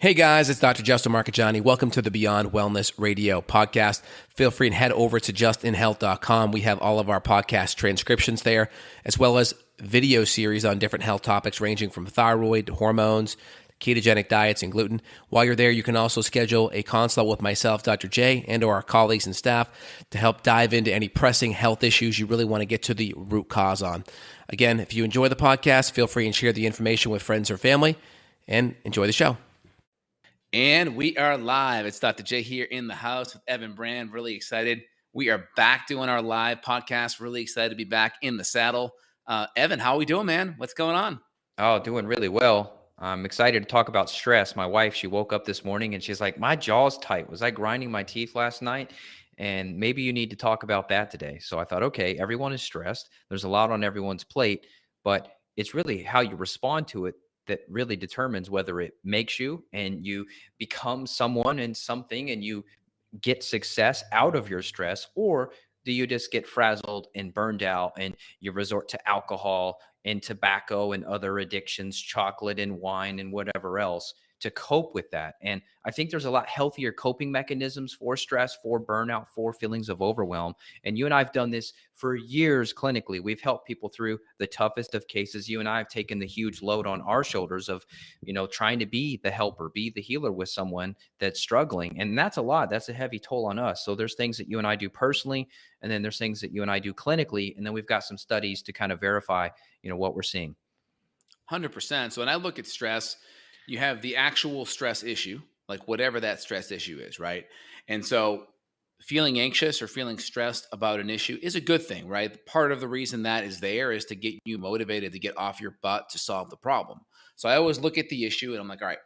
Hey guys, it's Dr. Justin Marcagiani. Welcome to the Beyond Wellness Radio podcast. Feel free and head over to justinhealth.com. We have all of our podcast transcriptions there, as well as video series on different health topics ranging from thyroid to hormones, ketogenic diets, and gluten. While you're there, you can also schedule a consult with myself, Dr. J, and or our colleagues and staff to help dive into any pressing health issues you really want to get to the root cause on. Again, if you enjoy the podcast, feel free and share the information with friends or family, and enjoy the show. And we are live. It's Dr. J here in the house with Evan Brand. Really excited. We are back doing our live podcast. Really excited to be back in the saddle. Evan, how are we doing, man? What's going on? Oh, doing really well. I'm excited to talk about stress. My wife, she woke up this morning and she's like, my jaw's tight. Was I grinding my teeth last night? And maybe you need to talk about that today. So I thought, okay, everyone is stressed. There's a lot on everyone's plate, but it's really how you respond to it that really determines whether it makes you and you become someone and something and you get success out of your stress, or do you just get frazzled and burned out and you resort to alcohol and tobacco and other addictions, chocolate and wine and whatever else to cope with that? And I think there's a lot healthier coping mechanisms for stress, for burnout, for feelings of overwhelm. And you and I have done this for years clinically. We've helped people through the toughest of cases. You and I have taken the huge load on our shoulders of, trying to be the helper, be the healer with someone that's struggling. And that's a lot. That's a heavy toll on us. So there's things that you and I do personally, and then there's things that you and I do clinically. And then we've got some studies to kind of verify, what we're seeing. 100%. So when I look at stress, you have the actual stress issue, like whatever that stress issue is, right? And so feeling anxious or feeling stressed about an issue is a good thing, right? Part of the reason that is there is to get you motivated to get off your butt to solve the problem. So I always look at the issue and I'm like, all right,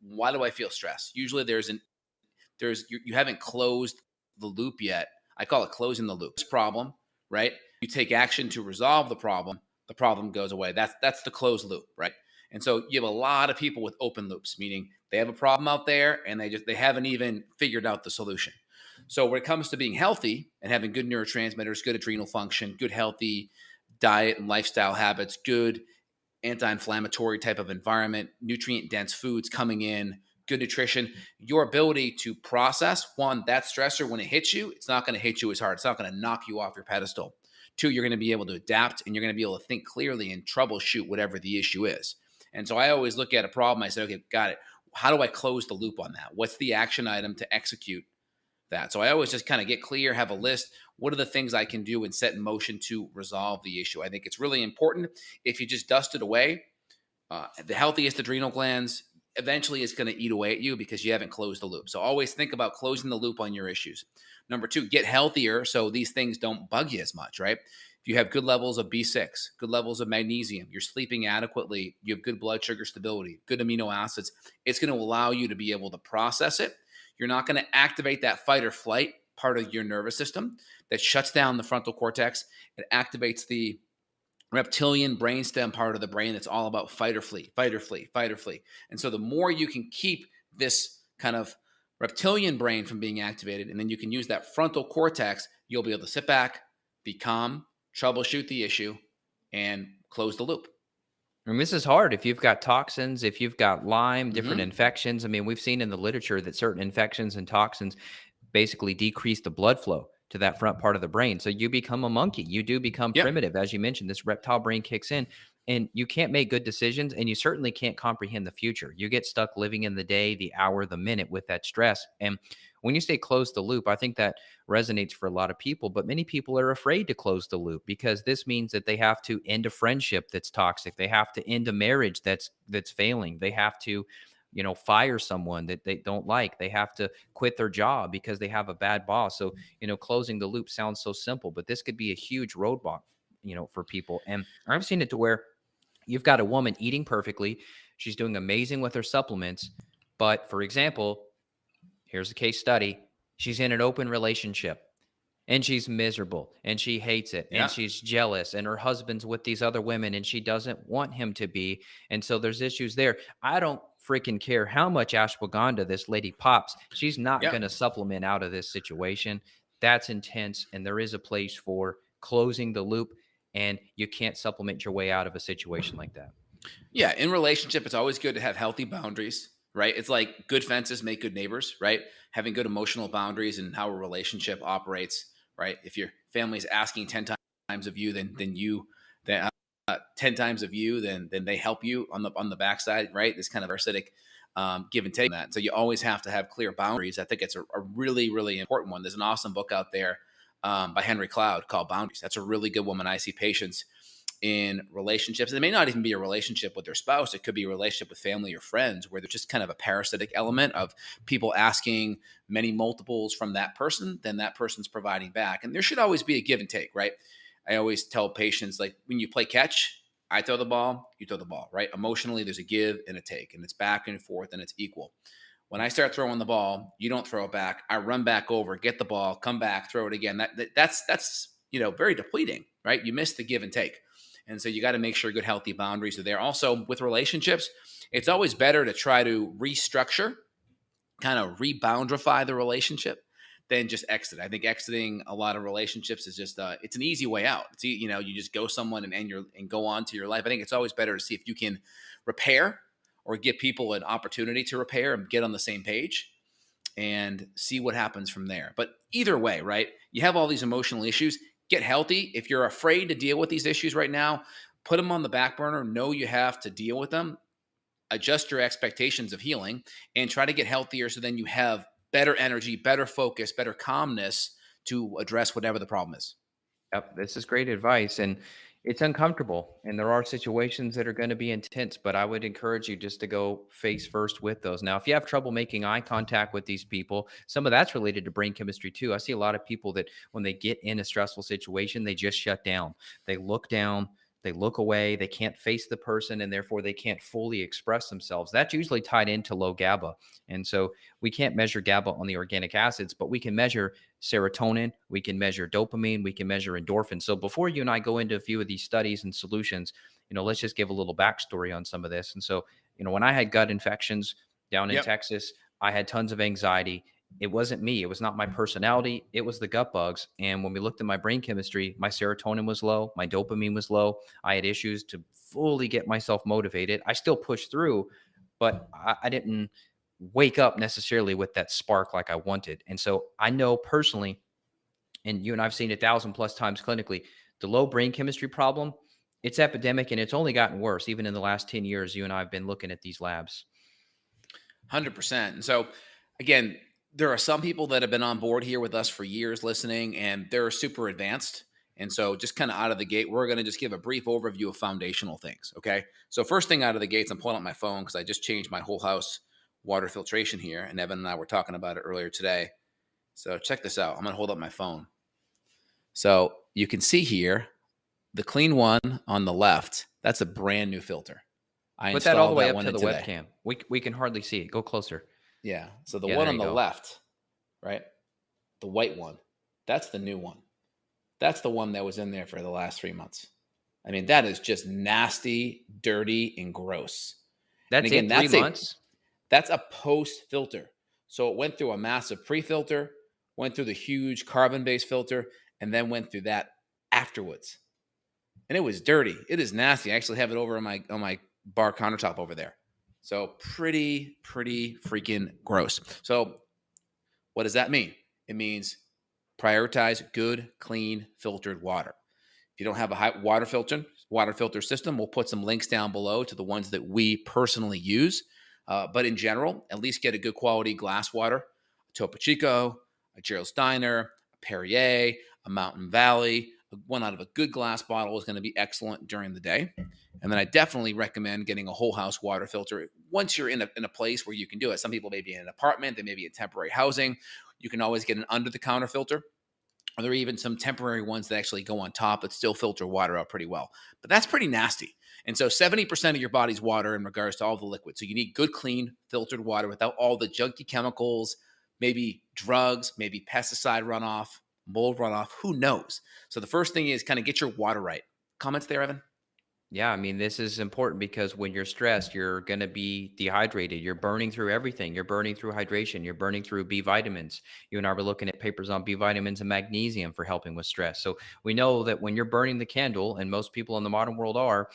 why do I feel stressed? Usually you haven't closed the loop yet. I call it closing the loop. This problem, right? You take action to resolve the problem goes away. That's the closed loop, right? And so you have a lot of people with open loops, meaning they have a problem out there and they haven't even figured out the solution. So when it comes to being healthy and having good neurotransmitters, good adrenal function, good healthy diet and lifestyle habits, good anti-inflammatory type of environment, nutrient-dense foods coming in, good nutrition, your ability to process, one, that stressor, when it hits you, it's not going to hit you as hard. It's not going to knock you off your pedestal. Two, you're going to be able to adapt and you're going to be able to think clearly and troubleshoot whatever the issue is. And so I always look at a problem. I say, okay, got it. How do I close the loop on that? What's the action item to execute that? So I always just kind of get clear, have a list. What are the things I can do and set in motion to resolve the issue? I think it's really important. If you just dust it away, the healthiest adrenal glands, eventually it's going to eat away at you because you haven't closed the loop. So always think about closing the loop on your issues. Number two, get healthier so these things don't bug you as much, right? If you have good levels of B6, good levels of magnesium, you're sleeping adequately, you have good blood sugar stability, good amino acids, it's going to allow you to be able to process it. You're not going to activate that fight or flight part of your nervous system that shuts down the frontal cortex. It activates the reptilian brainstem part of the brain that's all about fight or flee, fight or flee, fight or flee. And so the more you can keep this kind of reptilian brain from being activated, and then you can use that frontal cortex, you'll be able to sit back, be calm, troubleshoot the issue, and close the loop. And this is hard if you've got toxins, if you've got Lyme, different infections. I mean, we've seen in the literature that certain infections and toxins basically decrease the blood flow to that front part of the brain. So you become a monkey. You do become primitive. As you mentioned, this reptile brain kicks in and you can't make good decisions, and you certainly can't comprehend the future. You get stuck living in the day, the hour, the minute with that stress. And when you say close the loop, I think that resonates for a lot of people, but many people are afraid to close the loop because this means that they have to end a friendship that's toxic. They have to end a marriage that's failing. They have to fire someone that they don't like. They have to quit their job because they have a bad boss. So, closing the loop sounds so simple, but this could be a huge roadblock, for people. And I've seen it to where you've got a woman eating perfectly. She's doing amazing with her supplements. But for example, here's a case study. She's in an open relationship and she's miserable and she hates it and she's jealous and her husband's with these other women and she doesn't want him to be. And so there's issues there. I don't freaking care how much ashwagandha this lady pops. She's not going to supplement out of this situation. That's intense. And there is a place for closing the loop, and you can't supplement your way out of a situation like that. Yeah. In relationship, it's always good to have healthy boundaries, right? It's like good fences make good neighbors, right? Having good emotional boundaries and how a relationship operates, right? If your family's asking 10 times of you, then you, then 10 times of you, then they help you on the backside, right? This kind of parasitic give and take on that. So you always have to have clear boundaries. I think it's a really, really important one. There's an awesome book out there by Henry Cloud called Boundaries. That's a really good one when I see patients in relationships. It may not even be a relationship with their spouse. It could be a relationship with family or friends where there's just kind of a parasitic element of people asking many multiples from that person, then that person's providing back. And there should always be a give and take, right? I always tell patients, like, when you play catch, I throw the ball, you throw the ball, right? Emotionally, there's a give and a take, and it's back and forth and it's equal. When I start throwing the ball, you don't throw it back. I run back over, get the ball, come back, throw it again. That's very depleting, right? You miss the give and take. And so you got to make sure good, healthy boundaries are there. Also, with relationships, it's always better to try to restructure, kind of reboundify the relationship than just exit. I think exiting a lot of relationships is just it's an easy way out. It's you just go someone and go on to your life. I think it's always better to see if you can repair or give people an opportunity to repair and get on the same page and see what happens from there. But either way, right? You have all these emotional issues. Get healthy. If you're afraid to deal with these issues right now, put them on the back burner. Know you have to deal with them. Adjust your expectations of healing and try to get healthier so then you have better energy, better focus, better calmness to address whatever the problem is. Yep, this is great advice, and it's uncomfortable, and there are situations that are going to be intense, but I would encourage you just to go face first with those. Now, if you have trouble making eye contact with these people, some of that's related to brain chemistry too. I see a lot of people that when they get in a stressful situation, they just shut down. They look down, they look away, they can't face the person, and therefore they can't fully express themselves. That's usually tied into low GABA. And so we can't measure GABA on the organic acids, but we can measure serotonin, we can measure dopamine, we can measure endorphin. So before you and I go into a few of these studies and solutions, let's just give a little backstory on some of this. And so, when I had gut infections down in Yep. Texas, I had tons of anxiety. It wasn't me. It was not my personality. It was the gut bugs. And when we looked at my brain chemistry, my serotonin was low, my dopamine was low. I had issues to fully get myself motivated. I still pushed through, but I didn't wake up necessarily with that spark like I wanted. And so I know personally, and you and I've seen 1,000+ times clinically, the low brain chemistry problem, it's epidemic and it's only gotten worse. Even in the last 10 years, you and I have been looking at these labs. 100%. And so, again, there are some people that have been on board here with us for years listening, and they're super advanced. And so, just kind of out of the gate, we're going to just give a brief overview of foundational things. Okay. So, first thing out of the gates, I'm pulling up my phone because I just changed my whole house water filtration here. And Evan and I were talking about it earlier today. So, check this out. I'm going to hold up my phone. So, you can see here the clean one on the left. That's a brand new filter. I Put that all the installed way that up one to in the today. webcam. We can hardly see it. Go closer. Yeah. So the Yeah, one there on you the go. left, right? The white one, that's the new one. That's the one that was in there for the last 3 months. I mean, that is just nasty, dirty, and gross. And That's again, it, 3 months. that's a post filter. So it went through a massive pre-filter, went through the huge carbon-based filter, and then went through that afterwards. And it was dirty. It is nasty. I actually have it over on my bar countertop over there. So pretty freaking gross. So what does that mean? It means prioritize good, clean, filtered water. If you don't have a high water filter system, we'll put some links down below to the ones that we personally use. But in general, at least get a good quality glass water, a Topo Chico, a Gerald's Diner, a Perrier, a Mountain Valley. One out of a good glass bottle is going to be excellent during the day. And then I definitely recommend getting a whole house water filter once you're in a place where you can do it. Some people may be in an apartment, they may be in temporary housing. You can always get an under the counter filter. Or there are even some temporary ones that actually go on top that still filter water out pretty well. But that's pretty nasty. And so 70% of your body's water in regards to all the liquids. So you need good, clean, filtered water without all the junky chemicals, maybe drugs, maybe pesticide runoff, mold runoff, who knows? So the first thing is kind of get your water right. Comments there, Evan? Yeah, I mean, this is important because when you're stressed, you're going to be dehydrated. You're burning through everything. You're burning through hydration. You're burning through B vitamins. You and I were looking at papers on B vitamins and magnesium for helping with stress. So we know that when you're burning the candle, and most people in the modern world are,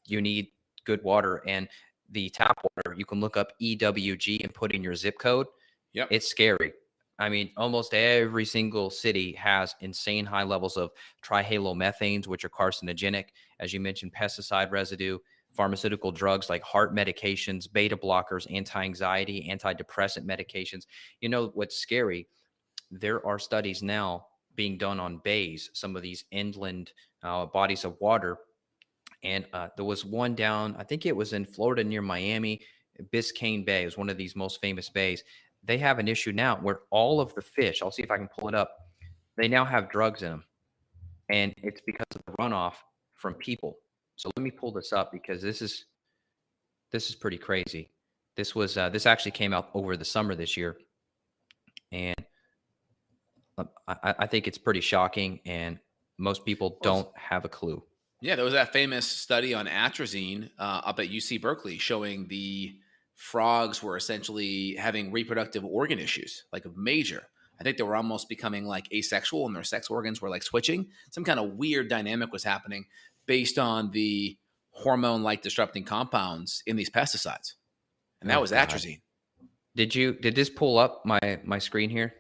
you need good water. And the tap water, you can look up EWG and put in your zip code. Yep. It's scary. I mean, almost every single city has insane high levels of trihalomethanes, which are carcinogenic. As you mentioned, pesticide residue, pharmaceutical drugs like heart medications, beta blockers, anti-anxiety, antidepressant medications. You know what's scary? There are studies now being done on bays, some of these inland bodies of water. And there was one down, I think it was in Florida near Miami. Biscayne Bay is one of these most famous bays. They have an issue now where all of the fish, I'll see if I can pull it up, they now have drugs in them. And it's because of the runoff from people. So let me pull this up because this is pretty crazy. This actually came out over the summer this year. And I think it's pretty shocking, and most people don't have a clue. Yeah, there was that famous study on atrazine up at UC Berkeley showing the frogs were essentially having reproductive organ issues, like major. I think they were almost becoming like asexual and their sex organs were like switching. Some kind of weird dynamic was happening based on the hormone-like disrupting compounds in these pesticides. And that Oh was God. atrazine. Did this pull up my screen here?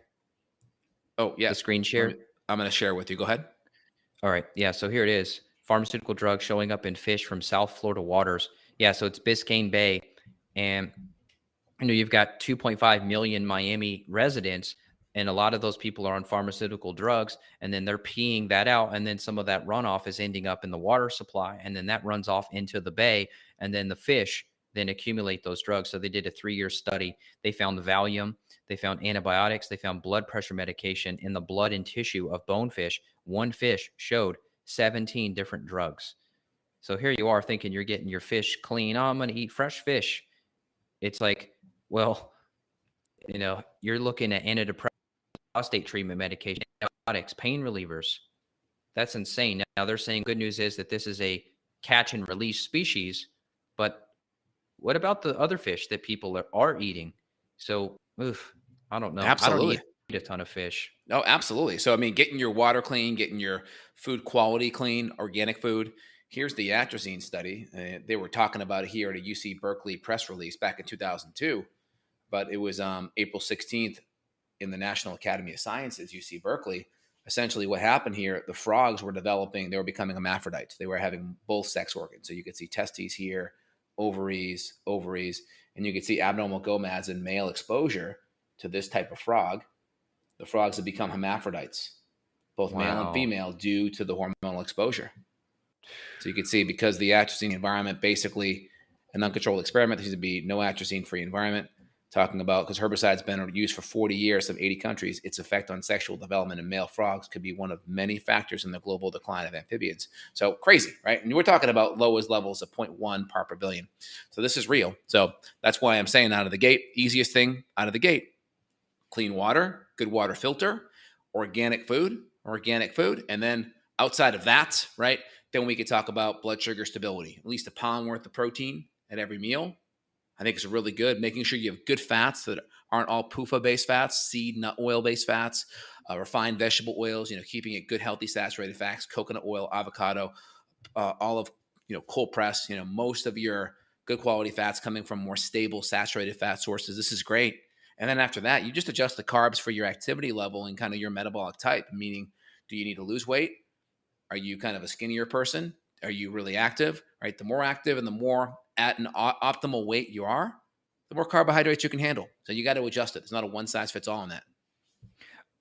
Oh, yeah. The screen share? I'm going to share with you. Go ahead. All right. Yeah. So here it is. Pharmaceutical drugs showing up in fish from South Florida waters. Yeah. So it's Biscayne Bay. And, you've got 2.5 million Miami residents, and a lot of those people are on pharmaceutical drugs, and then they're peeing that out. And then some of that runoff is ending up in the water supply. And then that runs off into the bay. And then the fish then accumulate those drugs. So they did a 3-year study. They found Valium. They found antibiotics. They found blood pressure medication in the blood and tissue of bonefish. One fish showed 17 different drugs. So here you are thinking you're getting your fish clean. Oh, I'm going to eat fresh fish. It's like, well, you're looking at antidepressant, prostate treatment medication, antibiotics, pain relievers. That's insane. Now they're saying good news is that this is a catch and release species, but what about the other fish that people are eating? So, I don't know. Absolutely. I don't eat a ton of fish. Oh, absolutely. So, I mean, getting your water clean, getting your food quality clean, organic food. Here's the atrazine study. They were talking about it here at a UC Berkeley press release back in 2002, but it was April 16th in the National Academy of Sciences, UC Berkeley. Essentially what happened here, the frogs were they were becoming hermaphrodites. They were having both sex organs. So you could see testes here, ovaries, and you could see abnormal gonads in male exposure to this type of frog. The frogs have become hermaphrodites, both male and female, due to the hormonal exposure. So you can see because the atrazine environment, basically an uncontrolled experiment, there needs to be no atrazine-free environment. Talking about, because herbicides been used for 40 years in 80 countries, its effect on sexual development in male frogs could be one of many factors in the global decline of amphibians. So crazy, right? And we're talking about lowest levels of 0.1 part per billion. So this is real. So that's why I'm saying out of the gate, easiest thing out of the gate, clean water, good water filter, organic food. And then outside of that, right, then we could talk about blood sugar stability, at least a pound worth of protein at every meal. I think it's really good. Making sure you have good fats that aren't all PUFA-based fats, seed, nut oil-based fats, refined vegetable oils, keeping it good, healthy, saturated fats, coconut oil, avocado, olive, cold press, most of your good quality fats coming from more stable, saturated fat sources. This is great. And then after that, you just adjust the carbs for your activity level and kind of your metabolic type, meaning, do you need to lose weight? Are you kind of a skinnier person? Are you really active? Right? The more active and the more at an optimal weight you are, the more carbohydrates you can handle. So you got to adjust it. There's not a one size fits all on that.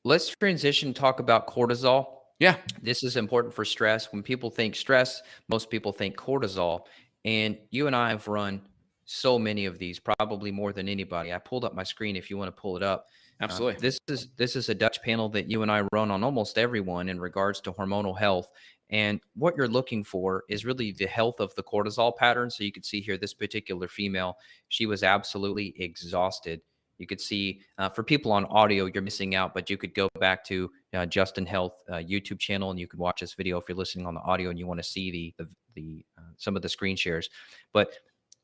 Let's transition, talk about cortisol. Yeah. This is important for stress. When people think stress, most people think cortisol. And you and I have run so many of these, probably more than anybody. I pulled up my screen if you want to pull it up. Absolutely. This is a Dutch panel that you and I run on almost everyone in regards to hormonal health. And what you're looking for is really the health of the cortisol pattern. So you could see here, this particular female, she was absolutely exhausted. You could see for people on audio, you're missing out, but you could go back to Justin Health YouTube channel, and you can watch this video if you're listening on the audio and you want to see the some of the screen shares. But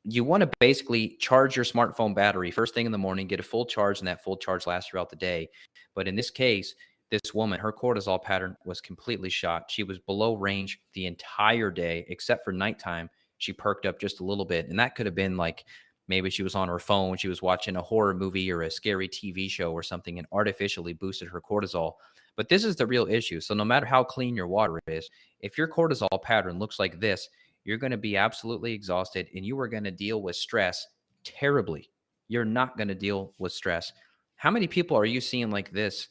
you want to basically charge your smartphone battery first thing in the morning, get a full charge, and that full charge lasts throughout the day. But in this case, this woman, her cortisol pattern was completely shot. She was below range the entire day, except for nighttime. she perked up just a little bit. And that could have been like maybe she was on her phone, she was watching a horror movie or a scary TV show or something and artificially boosted her cortisol. But this is the real issue. So no matter how clean your water is, if your cortisol pattern looks like this, you're going to be absolutely exhausted and you are going to deal with stress terribly. You're not going to deal with stress. How many people are you seeing like this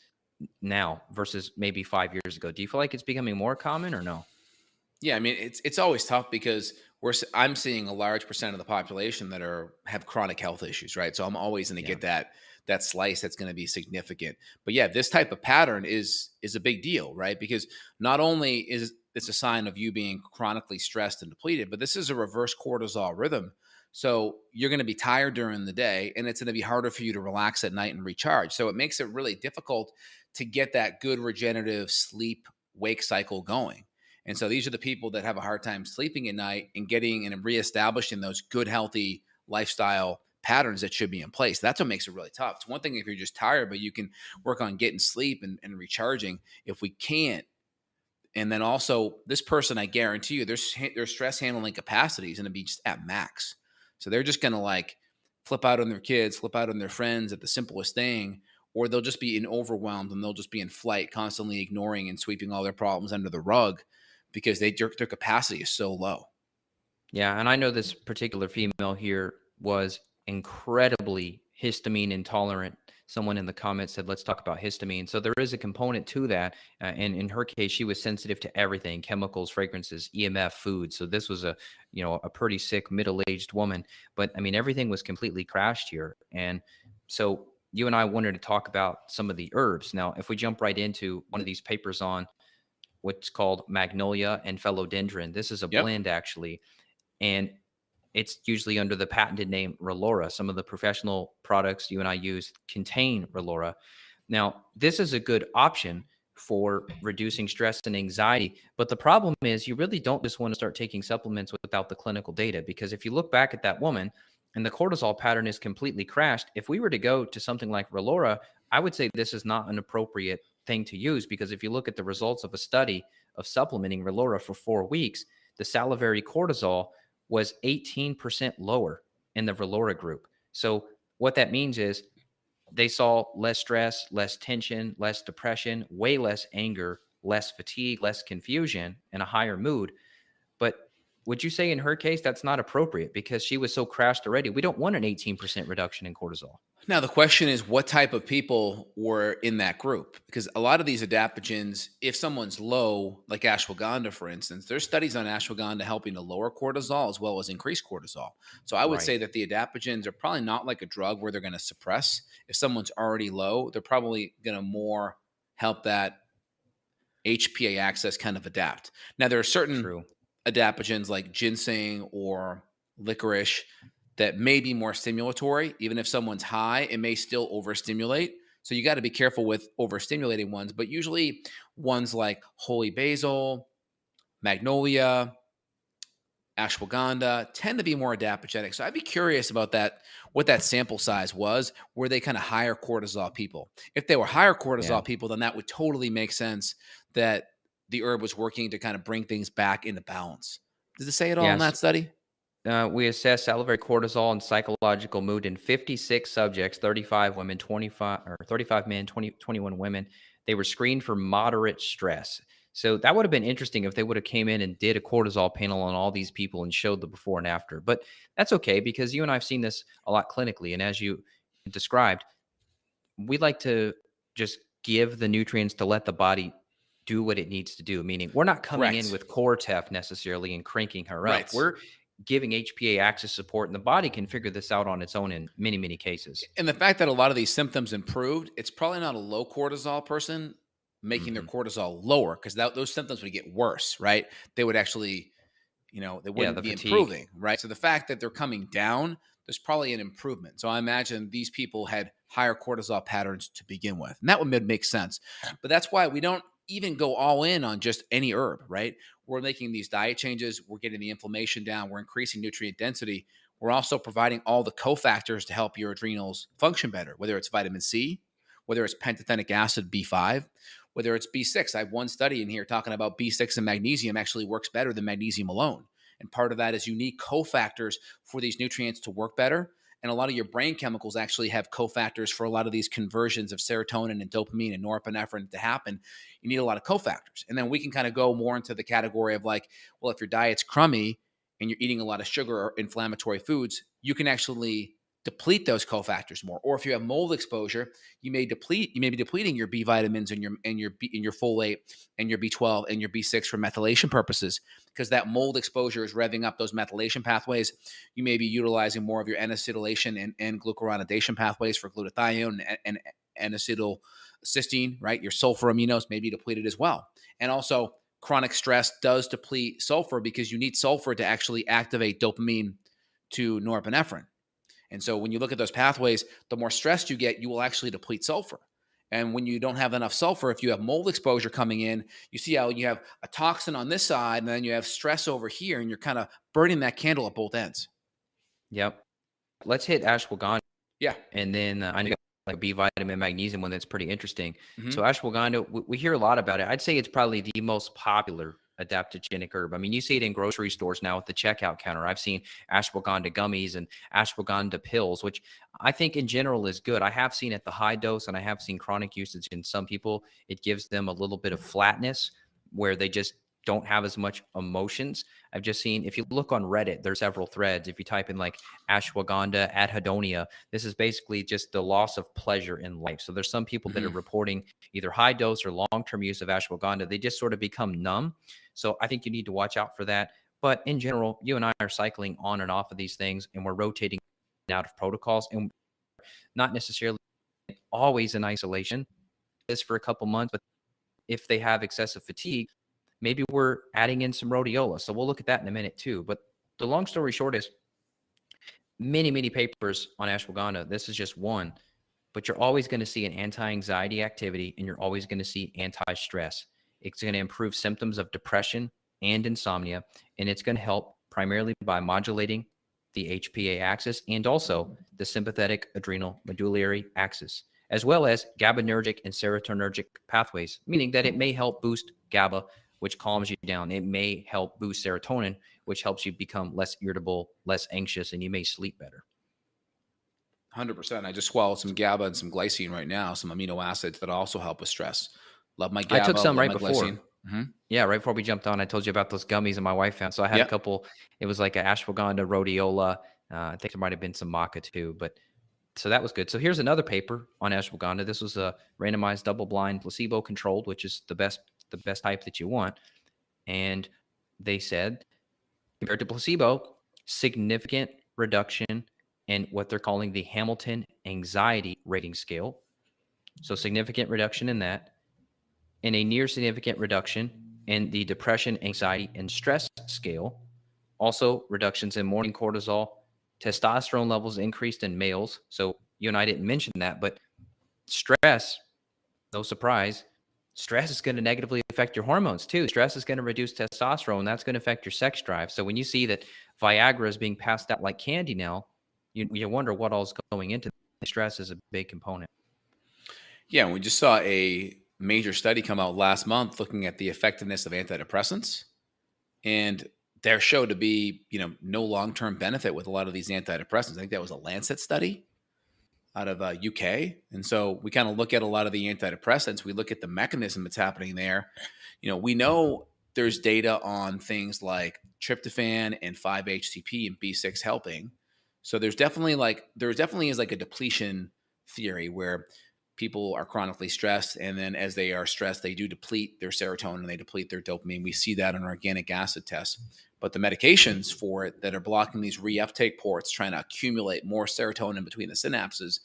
now versus maybe 5 years ago? Do you feel like it's becoming more common or no? Yeah, I mean, it's always tough because I'm seeing a large percent of the population that have chronic health issues, right? So I'm always going to Yeah. get that slice that's going to be significant. But yeah, this type of pattern is a big deal, right? Because not only is it's a sign of you being chronically stressed and depleted, but this is a reverse cortisol rhythm. So you're going to be tired during the day, and it's going to be harder for you to relax at night and recharge. So it makes it really difficult to get that good regenerative sleep wake cycle going. And so these are the people that have a hard time sleeping at night and getting and reestablishing those good, healthy lifestyle patterns that should be in place. That's what makes it really tough. It's one thing if you're just tired, but you can work on getting sleep and recharging. If we can't, and then also this person, I guarantee you, their stress handling capacity is going to be just at max. So they're just going to like flip out on their kids, flip out on their friends at the simplest thing, or they'll just be in overwhelmed and they'll just be in flight, constantly ignoring and sweeping all their problems under the rug because their capacity is so low. Yeah, and I know this particular female here was incredibly histamine intolerant. Someone in the comments said, "Let's talk about histamine." So there is a component to that, and in her case, she was sensitive to everything: chemicals, fragrances, EMF, food. So this was a pretty sick middle-aged woman. But I mean, everything was completely crashed here, and so you and I wanted to talk about some of the herbs. Now, if we jump right into one of these papers on what's called magnolia and philodendron, this is a Yep. blend actually, and it's usually under the patented name Relora. Some of the professional products you and I use contain Relora. Now, this is a good option for reducing stress and anxiety, but the problem is you really don't just want to start taking supplements without the clinical data, because if you look back at that woman and the cortisol pattern is completely crashed, if we were to go to something like Relora, I would say this is not an appropriate thing to use, because if you look at the results of a study of supplementing Relora for 4 weeks, the salivary cortisol was 18% lower in the Relora group. So what that means is they saw less stress, less tension, less depression, way less anger, less fatigue, less confusion, and a higher mood. But would you say in her case that's not appropriate because she was so crashed already? We don't want an 18% reduction in cortisol. Now, the question is what type of people were in that group? Because a lot of these adaptogens, if someone's low, like ashwagandha, for instance, there's studies on ashwagandha helping to lower cortisol as well as increase cortisol. So I would Right. say that the adaptogens are probably not like a drug where they're going to suppress. If someone's already low, they're probably going to more help that HPA axis kind of adapt. Now, there are certain True. adaptogens like ginseng or licorice that may be more stimulatory. Even if someone's high, it may still overstimulate. So you got to be careful with overstimulating ones. But usually, ones like holy basil, magnolia, ashwagandha tend to be more adaptogenic. So I'd be curious about that, what that sample size was. Were they kind of higher cortisol people? If they were higher Yeah. cortisol people, then that would totally make sense that the herb was working to kind of bring things back into balance. Does it say it all in Yes. that study? We assessed salivary cortisol and psychological mood in 56 subjects, 35 women, 25 or 35 men, 21 women. They were screened for moderate stress. So that would have been interesting if they would have came in and did a cortisol panel on all these people and showed the before and after. But that's okay because you and I have seen this a lot clinically. And as you described, we like to just give the nutrients to let the body do what it needs to do. Meaning, we're not coming in Correct. with Cortef necessarily and cranking her up. Right. We're giving HPA axis support, and the body can figure this out on its own in many, many cases. And the fact that a lot of these symptoms improved, it's probably not a low cortisol person making their Hmm. cortisol lower because those symptoms would get worse, right? They would actually, they Yeah, wouldn't the be fatigue. improving, right? So the fact that they're coming down, there's probably an improvement. So I imagine these people had higher cortisol patterns to begin with. And that would make sense. But that's why we don't even go all in on just any herb, right? We're making these diet changes, we're getting the inflammation down, we're increasing nutrient density. We're also providing all the cofactors to help your adrenals function better, whether it's vitamin C, whether it's pantothenic acid B5, whether it's B6. I have one study in here talking about B6 and magnesium actually works better than magnesium alone. And part of that is you need cofactors for these nutrients to work better. And a lot of your brain chemicals actually have cofactors for a lot of these conversions of serotonin and dopamine and norepinephrine to happen. You need a lot of cofactors. And then we can kind of go more into the category of like, well, if your diet's crummy and you're eating a lot of sugar or inflammatory foods, you can actually deplete those cofactors more. Or if you have mold exposure, you may be depleting your B vitamins and your folate and your B12 and your B6 for methylation purposes, because that mold exposure is revving up those methylation pathways. You may be utilizing more of your N-acetylation and glucuronidation pathways for glutathione and N-acetylcysteine, right? Your sulfur aminos may be depleted as well. And also, chronic stress does deplete sulfur because you need sulfur to actually activate dopamine to norepinephrine. And so when you look at those pathways, the more stressed you get, you will actually deplete sulfur. And when you don't have enough sulfur, if you have mold exposure coming in, you see how you have a toxin on this side and then you have stress over here, and you're kind of burning that candle at both ends. Yep. Let's hit ashwagandha. Yeah. And then I know you got like B vitamin, magnesium one that's pretty interesting. Hmm. So ashwagandha, we hear a lot about it. I'd say it's probably the most popular adaptogenic herb. I mean, you see it in grocery stores now at the checkout counter. I've seen ashwagandha gummies and ashwagandha pills, which I think in general is good. I have seen at the high dose, and I have seen chronic usage in some people. It gives them a little bit of flatness where they just don't have as much emotions. I've just seen, if you look on Reddit, there's several threads. If you type in like ashwagandha anhedonia, this is basically just the loss of pleasure in life. So there's some people that are Hmm. reporting either high dose or long-term use of ashwagandha. They just sort of become numb. So I think you need to watch out for that. But in general, you and I are cycling on and off of these things, and we're rotating out of protocols, and not necessarily always in isolation. This for a couple months, but if they have excessive fatigue, maybe we're adding in some rhodiola. So we'll look at that in a minute too. But the long story short is many, many papers on ashwagandha. This is just one, but you're always going to see an anti-anxiety activity, and you're always going to see anti-stress. It's going to improve symptoms of depression and insomnia, and it's going to help primarily by modulating the HPA axis and also the sympathetic adrenal medullary axis, as well as GABAergic and serotonergic pathways, meaning that it may help boost GABA, which calms you down. It may help boost serotonin, which helps you become less irritable, less anxious, and you may sleep better. 100%. I just swallowed some GABA and some glycine right now, some amino acids that also help with stress. Love my I took GABA, some love right my glycine. before. Hmm. Yeah, right before we jumped on, I told you about those gummies and my wife found. So I had a Yep. couple. It was like a ashwagandha, rhodiola. I think there might have been some maca too, but so that was good. So here's another paper on ashwagandha. This was a randomized, double-blind, placebo-controlled, which is the best type that you want. And they said, compared to placebo, significant reduction in what they're calling the Hamilton Anxiety Rating Scale. So significant reduction in that, and a near significant reduction in the depression, anxiety, and stress scale. Also, reductions in morning cortisol, testosterone levels increased in males. So you and I didn't mention that, but stress, no surprise, stress is going to negatively affect your hormones too. Stress is going to reduce testosterone. That's going to affect your sex drive. So when you see that Viagra is being passed out like candy now, you wonder what all's going into that. Stress is a big component. Yeah. We just saw a major study come out last month looking at the effectiveness of antidepressants. And there showed to be, no long-term benefit with a lot of these antidepressants. I think that was a Lancet study out of UK. And so we kind of look at a lot of the antidepressants. We look at the mechanism that's happening there. We know there's data on things like tryptophan and 5-HTP and B6 helping. So there definitely is like a depletion theory where people are chronically stressed, and then as they are stressed, they do deplete their serotonin, they deplete their dopamine. We see that on organic acid tests. But the medications for it that are blocking these reuptake ports, trying to accumulate more serotonin between the synapses,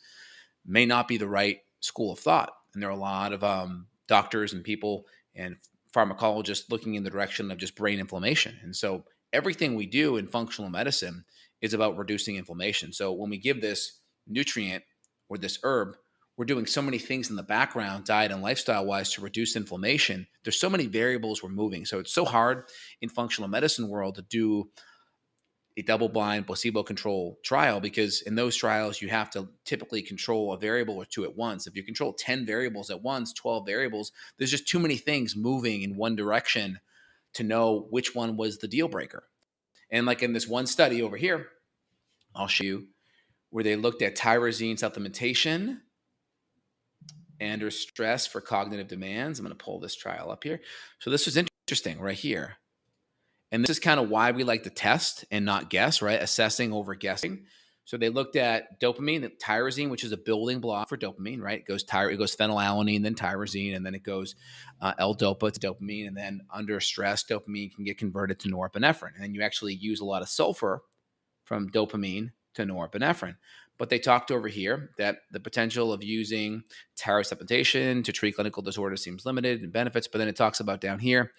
may not be the right school of thought. And there are a lot of doctors and people and pharmacologists looking in the direction of just brain inflammation. And so everything we do in functional medicine is about reducing inflammation. So when we give this nutrient or this herb, we're doing so many things in the background, diet and lifestyle wise, to reduce inflammation. There's so many variables we're moving. So it's so hard in functional medicine world to do a double-blind placebo-controlled trial, because in those trials you have to typically control a variable or two at once. If you control 10 variables at once, 12 variables, there's just too many things moving in one direction to know which one was the deal breaker. And like in this one study over here, I'll show you where they looked at tyrosine supplementation under stress for cognitive demands. I'm going to pull this trial up here. So this was interesting right here. And this is kind of why we like to test and not guess, right? Assessing over guessing. So they looked at dopamine, tyrosine, which is a building block for dopamine, right? It goes phenylalanine, then tyrosine, and then it goes L-dopa to dopamine. And then under stress, dopamine can get converted to norepinephrine. And then you actually use a lot of sulfur from dopamine to norepinephrine. But they talked over here that the potential of using tyrosine supplementation to treat clinical disorders seems limited in benefits. But then it talks about down here,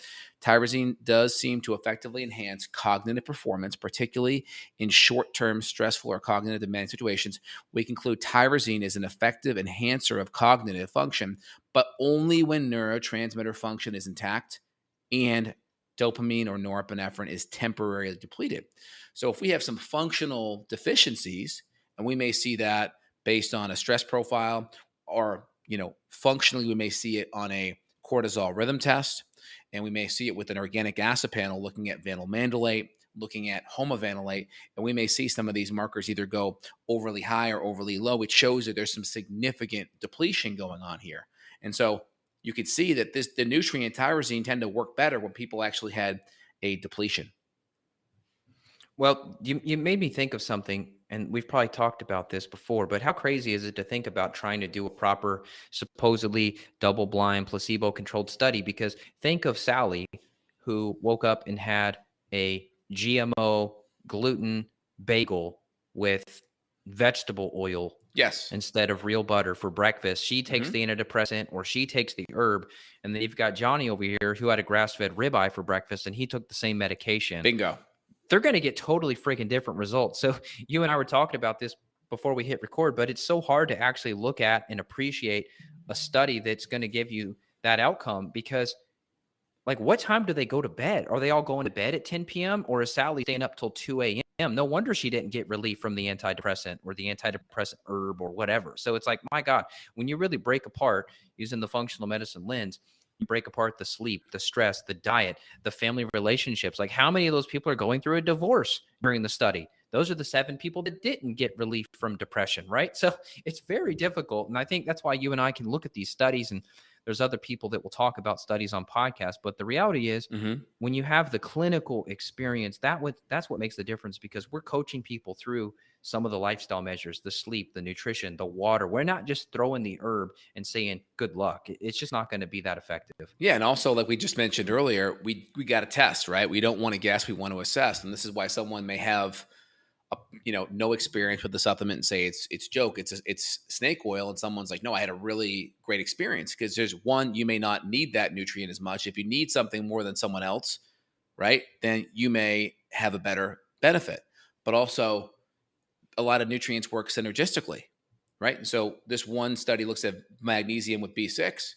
tyrosine does seem to effectively enhance cognitive performance, particularly in short-term stressful or cognitive demanding situations. We conclude tyrosine is an effective enhancer of cognitive function, but only when neurotransmitter function is intact and dopamine or norepinephrine is temporarily depleted. So if we have some functional deficiencies, and we may see that based on a stress profile, or functionally we may see it on a cortisol rhythm test, and we may see it with an organic acid panel looking at vanilmandrolate, looking at homovanillate, and we may see some of these markers either go overly high or overly low, which shows that there's some significant depletion going on here. And so you could see that the nutrient tyrosine tend to work better when people actually had a depletion. Well, you made me think of something, and we've probably talked about this before, but how crazy is it to think about trying to do a proper, supposedly double-blind, placebo-controlled study? Because think of Sally, who woke up and had a GMO gluten bagel with vegetable oil Yes. instead of real butter for breakfast. She takes the antidepressant, or she takes the herb. And then you've got Johnny over here who had a grass-fed ribeye for breakfast, and he took the same medication. Bingo. They're going to get totally freaking different results. So you and I were talking about this before we hit record, but it's so hard to actually look at and appreciate a study that's going to give you that outcome, because like, what time do they go to bed? Are they all going to bed at 10 p.m. or is Sally staying up till 2 a.m.? No wonder she didn't get relief from the antidepressant or the antidepressant herb or whatever. So it's like, my God, when you really break apart using the functional medicine lens, you break apart the sleep, the stress, the diet, the family relationships. Like, how many of those people are going through a divorce during the study? Those are the 7 people that didn't get relief from depression, right? So it's very difficult. And I think that's why you and I can look at these studies, and there's other people that will talk about studies on podcasts. But the reality is, when you have the clinical experience, that's what makes the difference, because we're coaching people through some of the lifestyle measures, the sleep, the nutrition, the water. We're not just throwing the herb and saying, good luck. It's just not going to be that effective. Yeah. And also, like we just mentioned earlier, we got to test, right? We don't want to guess, we want to assess. And this is why someone may have no experience with the supplement and say it's joke, it's snake oil, and someone's like, no, I had a really great experience. Because there's one, you may not need that nutrient as much. If you need something more than someone else, right, then you may have a better benefit. But also, a lot of nutrients work synergistically, right? And so this one study looks at magnesium with B6,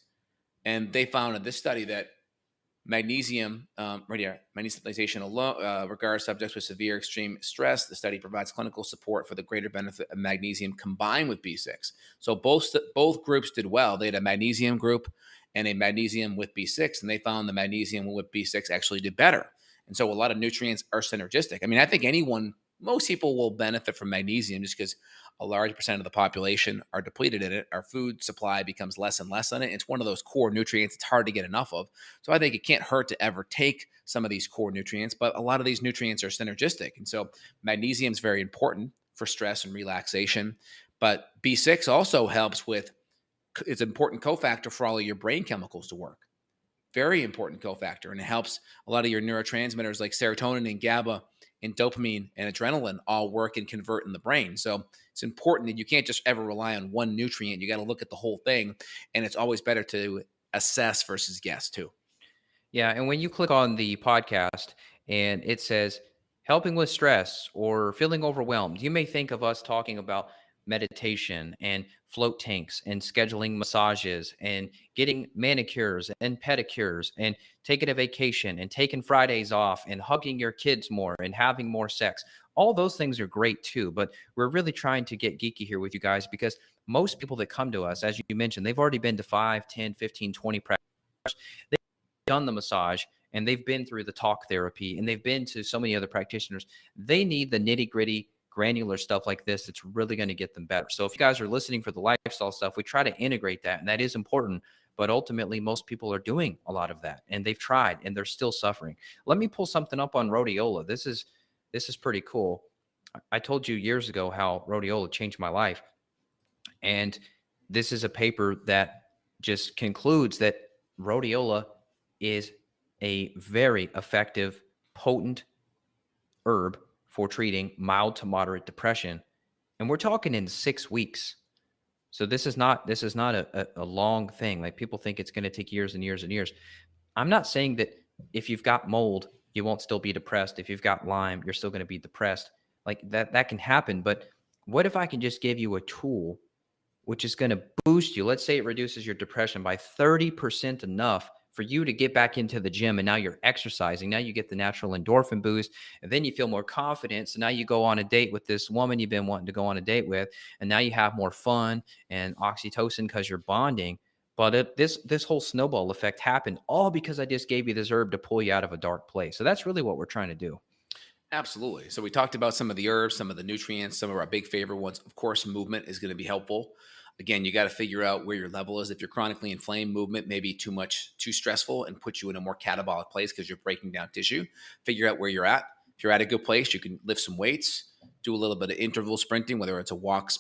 and they found in this study that magnesium, right here, magnesium supplementation alone regards subjects with severe extreme stress. The study provides clinical support for the greater benefit of magnesium combined with B6. So both groups did well. They had a magnesium group and a magnesium with B6, and they found the magnesium with B6 actually did better. And so a lot of nutrients are synergistic. I mean, I think most people will benefit from magnesium just because a large percent of the population are depleted in it. Our food supply becomes less and less on it. It's one of those core nutrients it's hard to get enough of. So I think it can't hurt to ever take some of these core nutrients, but a lot of these nutrients are synergistic. And so magnesium is very important for stress and relaxation. But B6 also helps with, it's an important cofactor for all of your brain chemicals to work. Very important cofactor. And it helps a lot of your neurotransmitters like serotonin and GABA and dopamine and adrenaline all work and convert in the brain. So it's important that you can't just ever rely on one nutrient. You got to look at the whole thing. And it's always better to assess versus guess too. Yeah. And when you click on the podcast and it says helping with stress or feeling overwhelmed, you may think of us talking about meditation and float tanks and scheduling massages and getting manicures and pedicures and taking a vacation and taking Fridays off and hugging your kids more and having more sex. All those things are great too, but we're really trying to get geeky here with you guys, because most people that come to us, as you mentioned, they've already been to 5, 10, 15, 20 practices. They've done the massage and they've been through the talk therapy and they've been to so many other practitioners. They need the nitty gritty granular stuff like this that's really going to get them better. So if you guys are listening for the lifestyle stuff, we try to integrate that, and that is important. But ultimately, most people are doing a lot of that, and they've tried, and they're still suffering. Let me pull something up on rhodiola. This is pretty cool. I told you years ago how rhodiola changed my life, and this is a paper that just concludes that rhodiola is a very effective, potent herb for treating mild to moderate depression. And we're talking in 6 weeks. So this is not a long thing. Like people think it's going to take years and years and years. I'm not saying that if you've got mold, you won't still be depressed. If you've got Lyme, you're still going to be depressed. Like that can happen. But what if I can just give you a tool which is going to boost you? Let's say it reduces your depression by 30% enough for you to get back into the gym, and now you're exercising. Now you get the natural endorphin boost, and then you feel more confident. So now you go on a date with this woman you've been wanting to go on a date with, and now you have more fun and oxytocin because you're bonding. But this whole snowball effect happened all because I just gave you this herb to pull you out of a dark place. So that's really what we're trying to do. Absolutely. So we talked about some of the herbs, some of the nutrients, some of our big favorite ones. Of course, movement is going to be helpful. Again, you got to figure out where your level is. If you're chronically inflamed, movement may be too stressful and put you in a more catabolic place because you're breaking down tissue. Figure out where you're at. If you're at a good place, you can lift some weights, do a little bit of interval sprinting, whether it's a walk,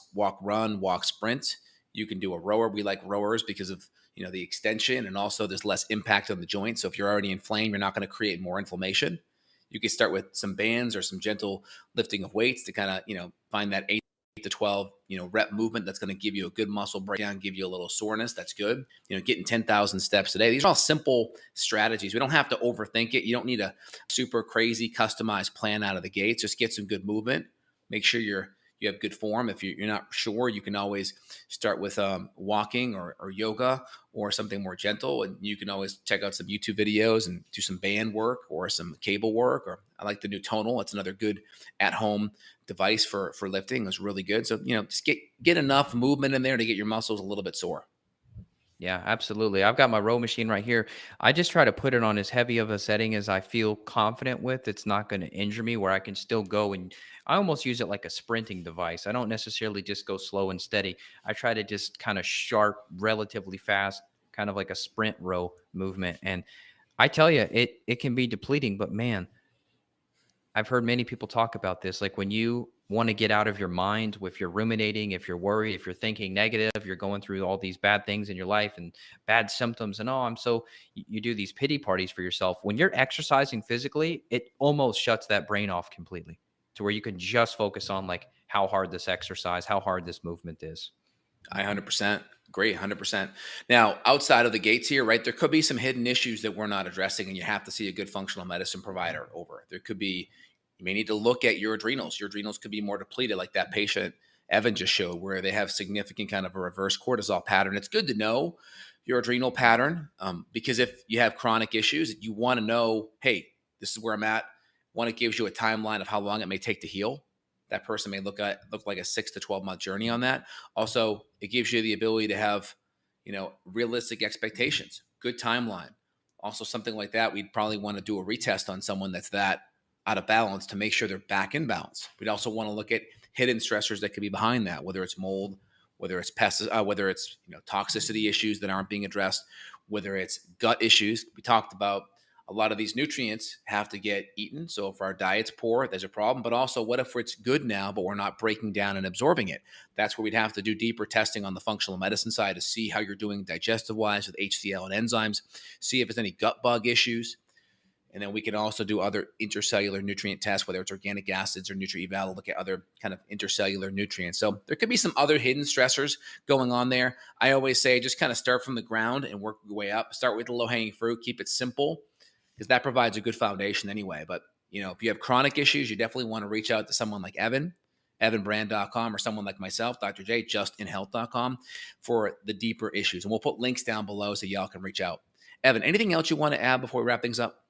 run, walk, sprint. You can do a rower. We like rowers because of the extension, and also there's less impact on the joint. So if you're already inflamed, you're not going to create more inflammation. You can start with some bands or some gentle lifting of weights to kind of, find that 8 to 12, rep movement that's going to give you a good muscle breakdown, give you a little soreness. That's good. Getting 10,000 steps a day. These are all simple strategies. We don't have to overthink it. You don't need a super crazy customized plan out of the gates. Just get some good movement. Make sure you have good form. If you're not sure, you can always start with walking or yoga or something more gentle. And you can always check out some YouTube videos and do some band work or some cable work. Or I like the new tonal. It's another good at-home device for lifting. It's really good. So, just get enough movement in there to get your muscles a little bit sore. Yeah, absolutely. I've got my row machine right here. I just try to put it on as heavy of a setting as I feel confident with. It's not going to injure me, where I can still go, and I almost use it like a sprinting device. I don't necessarily just go slow and steady. I try to just kind of sharp, relatively fast, kind of like a sprint row movement. And I tell you, it can be depleting, but man, I've heard many people talk about this. Like when you want to get out of your mind, if you're ruminating, if you're worried, if you're thinking negative, you're going through all these bad things in your life and bad symptoms, and you do these pity parties for yourself. When you're exercising physically, it almost shuts that brain off completely to where you can just focus on like how hard this exercise, how hard this movement is. I 100% agree, 100%. Now, outside of the gates here, right, there could be some hidden issues that we're not addressing, and you have to see a good functional medicine provider over. There could be, you may need to look at your adrenals. Your adrenals could be more depleted, like that patient Evan just showed, where they have significant kind of a reverse cortisol pattern. It's good to know your adrenal pattern because if you have chronic issues, you want to know, hey, this is where I'm at. One, it gives you a timeline of how long it may take to heal. That person may look like a 6 to 12 month journey on that. Also, it gives you the ability to have, realistic expectations, good timeline. Also, something like that, we'd probably want to do a retest on someone that's that out of balance to make sure they're back in balance. We'd also want to look at hidden stressors that could be behind that, whether it's mold, whether it's pests, whether it's toxicity issues that aren't being addressed, whether it's gut issues. We talked about a lot of these nutrients have to get eaten. So if our diet's poor, there's a problem. But also, what if it's good now, but we're not breaking down and absorbing it? That's where we'd have to do deeper testing on the functional medicine side to see how you're doing digestive-wise with HCl and enzymes, see if there's any gut bug issues. And then we can also do other intercellular nutrient tests, whether it's organic acids or NutriEval, to look at other kind of intercellular nutrients. So there could be some other hidden stressors going on there. I always say just kind of start from the ground and work your way up. Start with the low-hanging fruit. Keep it simple because that provides a good foundation anyway. But, if you have chronic issues, you definitely want to reach out to someone like Evan, evanbrand.com, or someone like myself, Dr. J, justinhealth.com, for the deeper issues. And we'll put links down below so y'all can reach out. Evan, anything else you want to add before we wrap things up?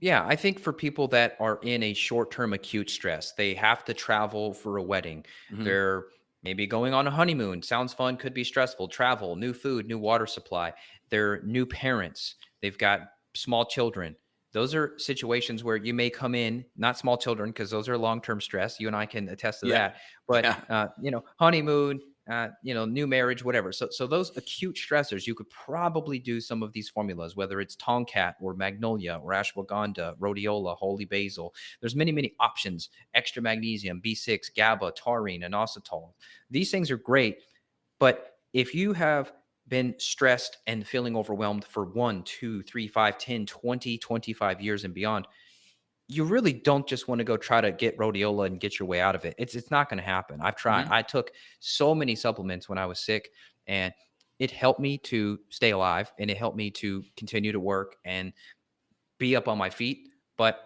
Yeah, I think for people that are in a short-term acute stress, they have to travel for a wedding. Mm-hmm. They're maybe going on a honeymoon. Sounds fun, could be stressful. Travel, new food, new water supply. They're new parents. They've got small children. Those are situations where you may come in, not small children, because those are long-term stress. You and I can attest to Yeah. that. But Yeah. honeymoon, new marriage, whatever. So those acute stressors, you could probably do some of these formulas, whether it's Tonkat or Magnolia or ashwagandha, rhodiola, holy basil. There's many options. Extra magnesium, B6, GABA, taurine, inositol. These things are great, but if you have been stressed and feeling overwhelmed for 1, 2, 3, 5, 10, 20, 25 years and beyond, you really don't just want to go try to get rhodiola and get your way out of it. It's not going to happen. I've tried. Hmm. I took so many supplements when I was sick, and it helped me to stay alive, and it helped me to continue to work and be up on my feet. But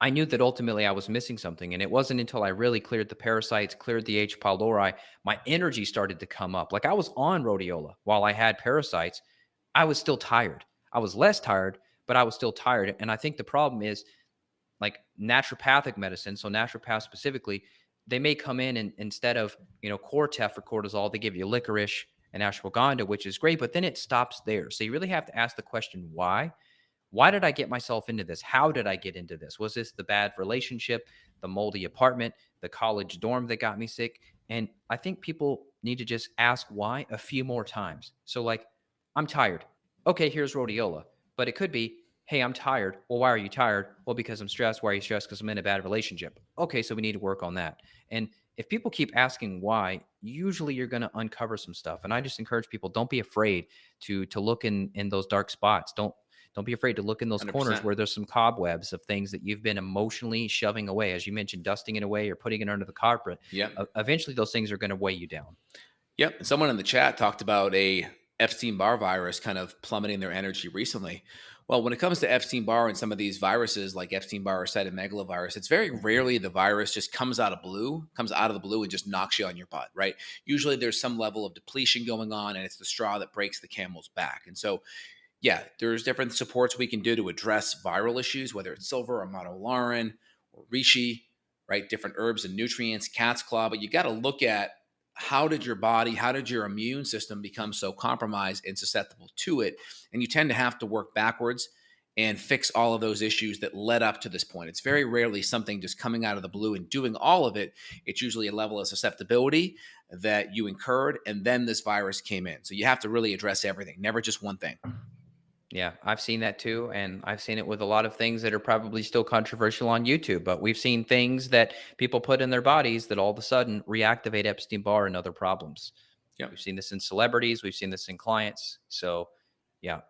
I knew that ultimately I was missing something. And it wasn't until I really cleared the parasites, cleared the H. pylori, my energy started to come up. Like I was on rhodiola while I had parasites. I was still tired. I was less tired, but I was still tired. And I think the problem is like naturopathic medicine. So naturopaths specifically, they may come in and instead of, Cortef for cortisol, they give you licorice and ashwagandha, which is great, but then it stops there. So you really have to ask the question, why? Why did I get myself into this? How did I get into this? Was this the bad relationship, the moldy apartment, the college dorm that got me sick? And I think people need to just ask why a few more times. So, like, I'm tired. Okay, here's rhodiola. But it could be, hey, I'm tired. Well, why are you tired? Well, because I'm stressed. Why are you stressed? Because I'm in a bad relationship. Okay, so we need to work on that. And if people keep asking why, usually you're going to uncover some stuff. And I just encourage people, don't be afraid to look in those dark spots. Don't be afraid to look in those corners 100%. where there's some cobwebs of things that you've been emotionally shoving away. As you mentioned, dusting it away or putting it under the carpet. Yep. Eventually, those things are going to weigh you down. Yep. And someone in the chat talked about a Epstein-Barr virus kind of plummeting their energy recently. Well, when it comes to Epstein-Barr and some of these viruses like Epstein-Barr or cytomegalovirus, it's very rarely the virus just comes out of the blue and just knocks you on your butt, right? Usually there's some level of depletion going on and it's the straw that breaks the camel's back. And so yeah, there's different supports we can do to address viral issues, whether it's silver or monolaurin or reishi, right? Different herbs and nutrients, cat's claw. But you got to look at how did your immune system become so compromised and susceptible to it? And you tend to have to work backwards and fix all of those issues that led up to this point. It's very rarely something just coming out of the blue and doing all of it. It's usually a level of susceptibility that you incurred, and then this virus came in. So you have to really address everything, never just one thing. Yeah, I've seen that too. And I've seen it with a lot of things that are probably still controversial on YouTube. But we've seen things that people put in their bodies that all of a sudden reactivate Epstein Barr and other problems. Yep. We've seen this in celebrities, we've seen this in clients. So, yeah,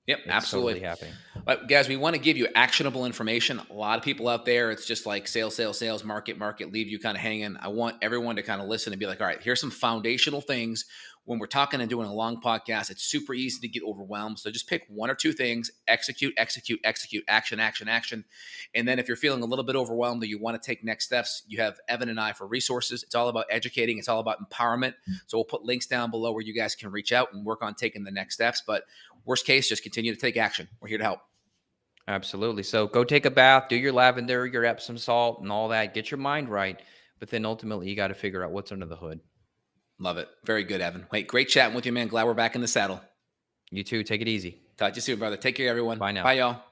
Yep, it's totally absolutely. happening. But guys, we want to give you actionable information. A lot of people out there, it's just like sales, sales, sales, market, market, leave you kind of hanging. I want everyone to kind of listen and be like, all right, here's some foundational things. When we're talking and doing a long podcast, it's super easy to get overwhelmed. So just pick one or two things, execute, execute, execute, action, action, action. And then if you're feeling a little bit overwhelmed or you want to take next steps, you have Evan and I for resources. It's all about educating. It's all about empowerment. So we'll put links down below where you guys can reach out and work on taking the next steps. But worst case, just continue to take action. We're here to help. Absolutely. So go take a bath, do your lavender, your Epsom salt, and all that. Get your mind right. But then ultimately, you got to figure out what's under the hood. Love it. Very good, Evan. Wait, great chatting with you, man. Glad we're back in the saddle. You too. Take it easy. Talk to you soon, brother. Take care, everyone. Bye now. Bye, y'all.